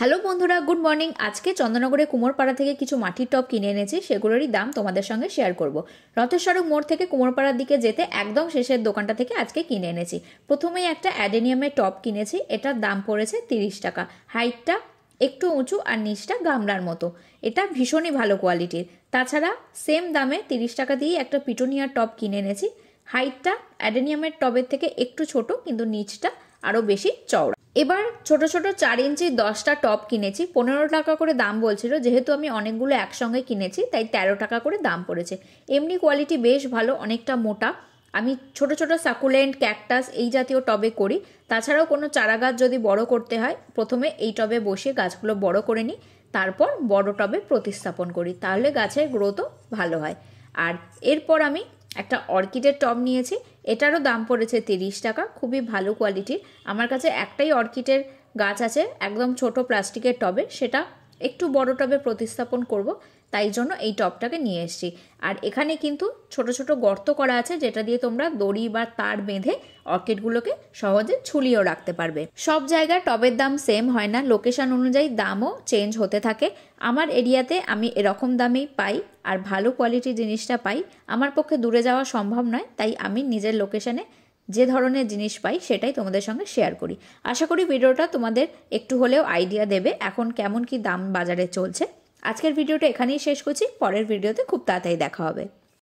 Hello বন্ধুরা, good morning. আজকে চন্দননগরে কুমোরপাড়া থেকে কিছু মাটির টব কিনে এনেছি, সেগুলোরই দাম তোমাদের সঙ্গে শেয়ার করব। রথের সড়ক মোড় থেকে কুমোরপাড়ার দিকে যেতে একদম শেষের দোকানটা থেকে আজকে কিনে এনেছি। প্রথমেই একটা অ্যাডেনিয়ামের টব কিনেছি, এটার দাম পড়েছে 30 টাকা। হাইটটা একটু উঁচু আর নিচটা গামলার মতো, এটা ভীষণই ভালো কোয়ালিটির। তাছাড়া সেম দামে 30 টাকা দিয়েই একটা পিটুনিয়ার টব কিনে এনেছি। হাইটটা অ্যাডেনিয়ামের টবের থেকে একটু ছোট, কিন্তু নিচটা আরও বেশি চওড়া। এবার ছোট ছোট 4 ইঞ্চি 10টা টব কিনেছি, 15 টাকা করে দাম বলছিল। যেহেতু আমি অনেকগুলো একসঙ্গে কিনেছি তাই 13 টাকা করে দাম পড়েছে। এমনি কোয়ালিটি বেশ ভালো, অনেকটা মোটা। আমি ছোট ছোট সাকুলেন্ট, ক্যাকটাস এই জাতীয় টবে করি। তাছাড়াও কোনো চারা গাছ যদি বড় করতে হয়, প্রথমে এই টবে বসিয়ে গাছগুলো বড় করে নিই, তারপর বড় টবে প্রতিস্থাপন করি, তাহলে গাছের গ্রোথও ভালো হয়। আর এরপর আমি একটা অর্কিডের টব নিয়েছি, এটারও দাম পড়েছে 30 টাকা। খুবই ভালো কোয়ালিটির। আমার কাছে একটাই অর্কিডের গাছ আছে, একদম ছোট প্লাস্টিকের টবে, সেটা একটু বড় টবে প্রতিস্থাপন করব, তাই জন্য এই টবটাকে নিয়ে এসেছি। আর এখানে কিন্তু ছোট ছোট গর্ত করা আছে, যেটা দিয়ে তোমরা দড়ি বা তার বেঁধে অর্কিডগুলোকে সহজে ঝুলিয়েও রাখতে পারবে। সব জায়গায় টবের দাম সেম হয় না, লোকেশন অনুযায়ী দামও চেঞ্জ হতে থাকে। আমার এরিয়াতে আমি এরকম দামেই পাই আর ভালো কোয়ালিটির জিনিসটা পাই। আমার পক্ষে দূরে যাওয়া সম্ভব নয়, তাই আমি নিজের লোকেশনে যে ধরনের জিনিস পাই সেটাই তোমাদের সঙ্গে শেয়ার করি। আশা করি ভিডিওটা তোমাদের একটু হলেও আইডিয়া দেবে এখন কেমন কি দাম বাজারে চলছে। আজকের ভিডিওটা এখানেই শেষ করছি, পরের ভিডিওতে খুব তাড়াতাড়ি দেখা হবে।